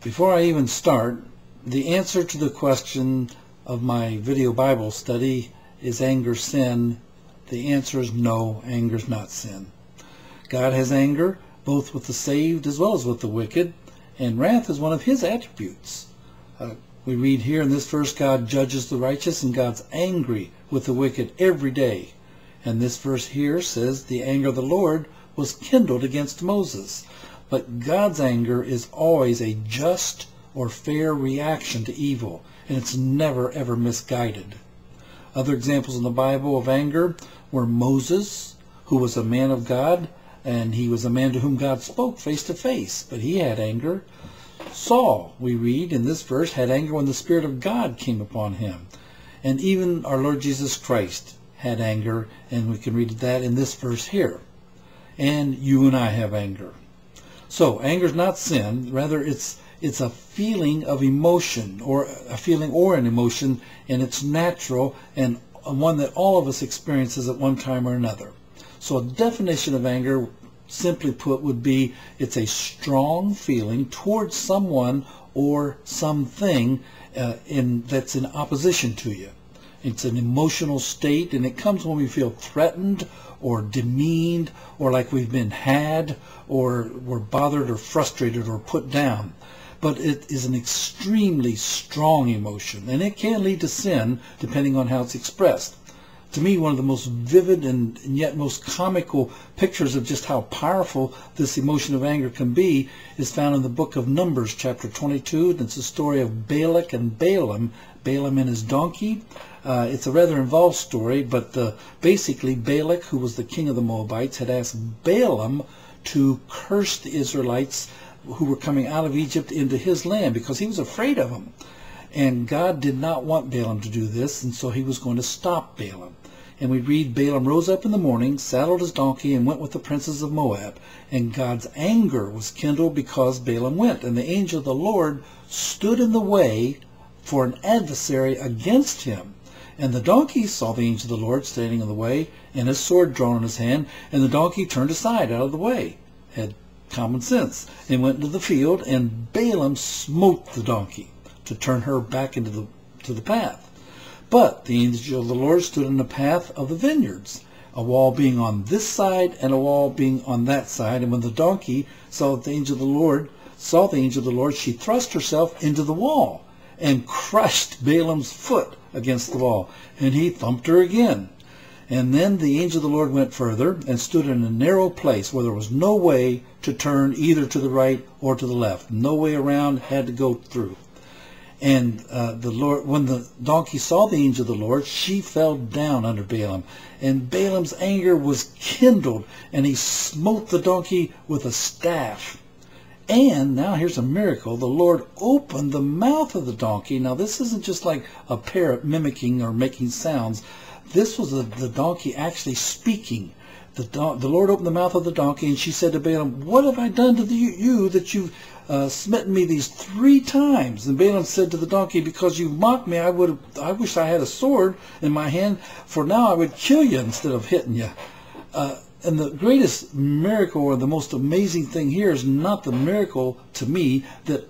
Before I even start, the answer to the question of my video Bible study, is anger sin? The answer is no, anger is not sin. God has anger both with the saved as well as with the wicked, and wrath is one of his attributes. We read here in this verse, God judges the righteous, and God's angry with the wicked every day. And this verse here says the anger of the Lord was kindled against Moses. But God's anger is always a just or fair reaction to evil, and it's never ever misguided. Other examples in the Bible of anger were Moses, who was a man of God, and he was a man to whom God spoke face to face, but he had anger. Saul, we read in this verse, had anger when the Spirit of God came upon him. And even our Lord Jesus Christ had anger, and we can read that in this verse here. And you and I have anger. So anger is not sin, rather it's a feeling of emotion, or a feeling or an emotion, and it's natural and one that all of us experiences at one time or another. So a definition of anger, simply put, would be it's a strong feeling towards someone or something that's in opposition to you. It's an emotional state, and it comes when we feel threatened or demeaned, or like we've been had, or we're bothered or frustrated or put down. But it is an extremely strong emotion, and it can lead to sin depending on how it's expressed. To me, one of the most vivid and yet most comical pictures of just how powerful this emotion of anger can be is found in the book of Numbers, chapter 22. And it's the story of Balak and Balaam, Balaam and his donkey. It's a rather involved story, but basically Balak, who was the king of the Moabites, had asked Balaam to curse the Israelites who were coming out of Egypt into his land because he was afraid of them. And God did not want Balaam to do this, and so he was going to stop Balaam. And we read, Balaam rose up in the morning, saddled his donkey, and went with the princes of Moab. And God's anger was kindled because Balaam went. And the angel of the Lord stood in the way for an adversary against him. And the donkey saw the angel of the Lord standing in the way, and his sword drawn in his hand, and the donkey turned aside out of the way. Had common sense, and went into the field, and Balaam smote the donkey to turn her back into the path. But the angel of the Lord stood in the path of the vineyards, a wall being on this side and a wall being on that side. And when the donkey saw the angel of the Lord, she thrust herself into the wall and crushed Balaam's foot against the wall, and he thumped her again. And then the angel of the Lord went further and stood in a narrow place where there was no way to turn either to the right or to the left. No way around, had to go through. And when the donkey saw the angel of the Lord, she fell down under Balaam. And Balaam's anger was kindled, and he smote the donkey with a staff. And now here's a miracle. The Lord opened the mouth of the donkey. Now this isn't just like a parrot mimicking or making sounds. This was the donkey actually speaking. The Lord opened the mouth of the donkey, and she said to Balaam, "What have I done to you that you've smitten me these 3 times?" And Balaam said to the donkey, "Because you've mocked me, I wish I had a sword in my hand, for now I would kill you instead of hitting you." And the greatest miracle, or the most amazing thing here, is not the miracle to me that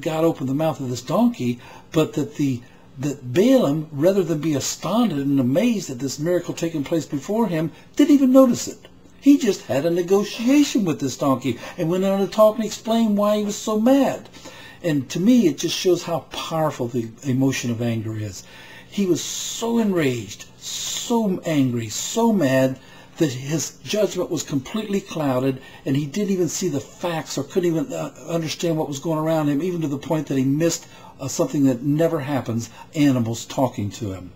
God opened the mouth of this donkey, but that Balaam, rather than be astounded and amazed at this miracle taking place before him, didn't even notice it. He just had a negotiation with this donkey and went on to talk and explain why he was so mad. And to me, it just shows how powerful the emotion of anger is. He was so enraged, so angry, so mad, that his judgment was completely clouded, and he didn't even see the facts or couldn't even understand what was going around him, even to the point that he missed something that never happens, animals talking to him.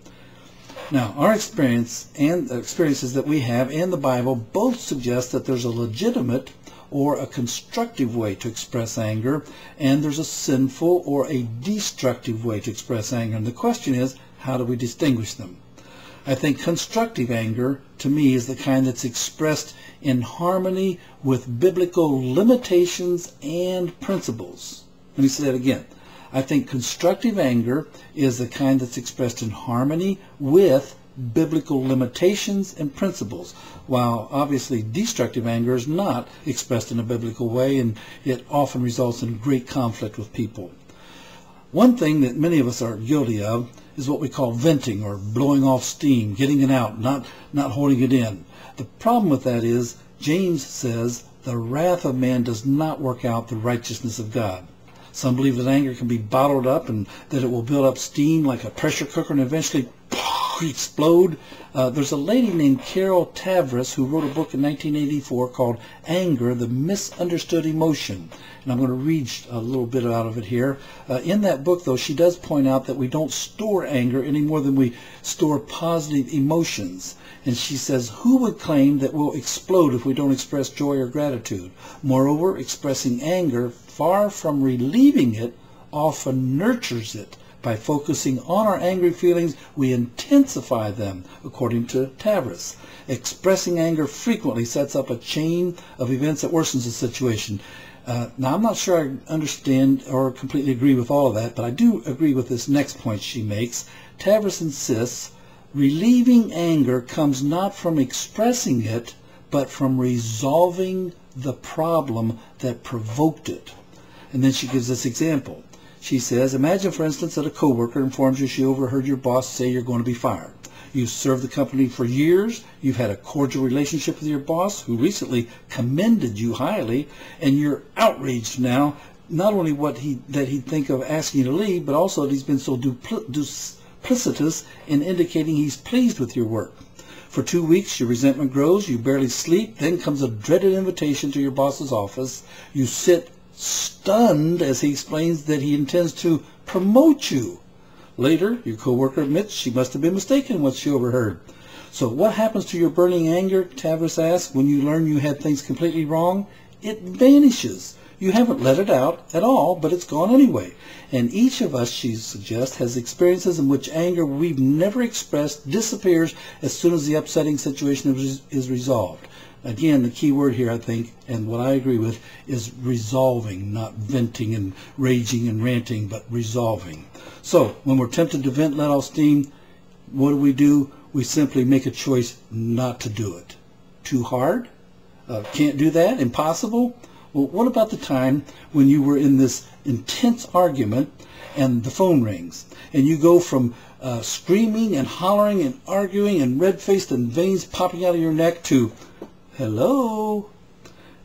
Now, our experience and the experiences that we have and the Bible both suggest that there's a legitimate or a constructive way to express anger, and there's a sinful or a destructive way to express anger. And the question is, how do we distinguish them? I think constructive anger, to me, is the kind that's expressed in harmony with biblical limitations and principles. Let me say that again. I think constructive anger is the kind that's expressed in harmony with biblical limitations and principles, while obviously destructive anger is not expressed in a biblical way, and it often results in great conflict with people. One thing that many of us are guilty of is what we call venting, or blowing off steam, getting it out, not holding it in. The problem with that is, James says, the wrath of man does not work out the righteousness of God. Some believe that anger can be bottled up and that it will build up steam like a pressure cooker and eventually explode. There's a lady named Carol Tavris who wrote a book in 1984 called Anger, the Misunderstood Emotion. And I'm going to read a little bit out of it here. In that book, though, she does point out that we don't store anger any more than we store positive emotions. And she says, who would claim that we'll explode if we don't express joy or gratitude? Moreover, expressing anger, far from relieving it, often nurtures it. By focusing on our angry feelings, we intensify them, according to Tavris. Expressing anger frequently sets up a chain of events that worsens the situation. Now, I'm not sure I understand or completely agree with all of that, but I do agree with this next point she makes. Tavris insists, relieving anger comes not from expressing it, but from resolving the problem that provoked it. And then she gives this example. She says, imagine, for instance, that a coworker informs you she overheard your boss say you're going to be fired. You've served the company for years, you've had a cordial relationship with your boss, who recently commended you highly, and you're outraged now, not only that he'd think of asking you to leave, but also that he's been so duplicitous in indicating he's pleased with your work. For 2 weeks, your resentment grows, you barely sleep, then comes a dreaded invitation to your boss's office. You sit stunned as he explains that he intends to promote you. Later, your coworker admits she must have been mistaken in what she overheard. So what happens to your burning anger, Tavris asks, when you learn you had things completely wrong? It vanishes. You haven't let it out at all, but it's gone anyway. And each of us, she suggests, has experiences in which anger we've never expressed disappears as soon as the upsetting situation is resolved. Again, the key word here, I think, and what I agree with, is resolving, not venting and raging and ranting, but resolving. So, when we're tempted to vent, let off steam, what do? We simply make a choice not to do it. Too hard? Can't do that? Impossible? Well, what about the time when you were in this intense argument and the phone rings, and you go from screaming and hollering and arguing and red-faced and veins popping out of your neck to, hello?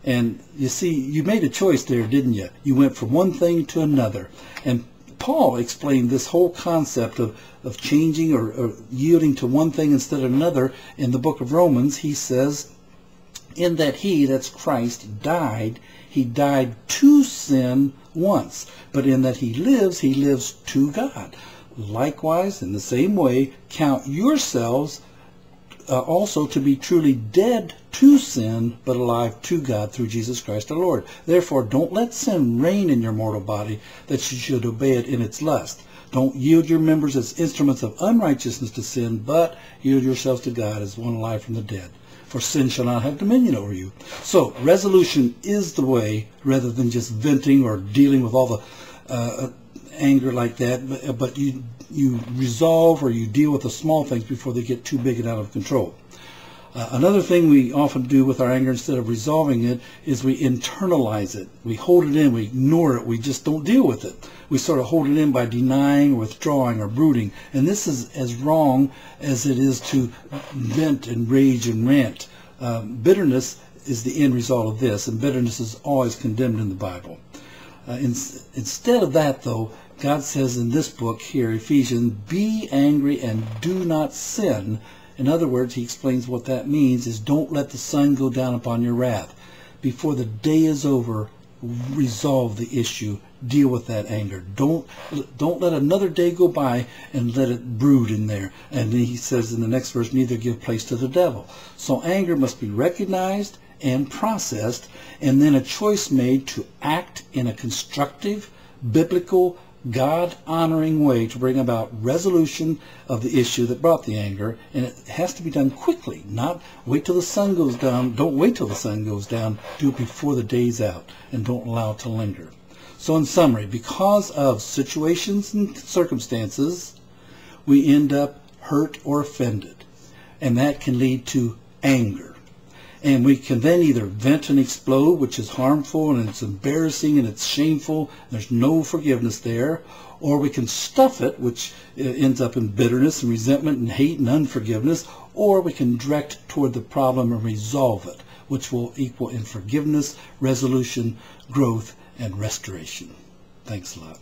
And you see, you made a choice there, didn't you? You went from one thing to another. And Paul explained this whole concept of changing or yielding to one thing instead of another in the book of Romans. He says, in that he, that's Christ, died, he died to sin once. But in that he lives to God. Likewise, in the same way, count yourselves also to be truly dead to sin, but alive to God through Jesus Christ our Lord. Therefore, don't let sin reign in your mortal body, that you should obey it in its lust. Don't yield your members as instruments of unrighteousness to sin, but yield yourselves to God as one alive from the dead. For sin shall not have dominion over you. So, resolution is the way, rather than just venting or dealing with all the anger like that, but you resolve or you deal with the small things before they get too big and out of control. Another thing we often do with our anger, instead of resolving it, is we internalize it. We hold it in, we ignore it, we just don't deal with it. We sort of hold it in by denying, withdrawing, or brooding. And this is as wrong as it is to vent and rage and rant. Bitterness is the end result of this, and bitterness is always condemned in the Bible. Instead of that, though, God says in this book here, Ephesians, be angry and do not sin. In other words, he explains what that means is don't let the sun go down upon your wrath. Before the day is over, resolve the issue. Deal with that anger. Don't let another day go by and let it brood in there. And then he says in the next verse, neither give place to the devil. So anger must be recognized and processed, and then a choice made to act in a constructive, biblical, God-honoring way to bring about resolution of the issue that brought the anger. And it has to be done quickly, not wait till the sun goes down. Don't wait till the sun goes down. Do it before the day's out, and don't allow it to linger. So in summary, because of situations and circumstances, we end up hurt or offended. and that can lead to anger. And we can then either vent and explode, which is harmful and it's embarrassing and it's shameful, there's no forgiveness there, or we can stuff it, which ends up in bitterness and resentment and hate and unforgiveness, or we can direct toward the problem and resolve it, which will equal in forgiveness, resolution, growth, and restoration. Thanks a lot.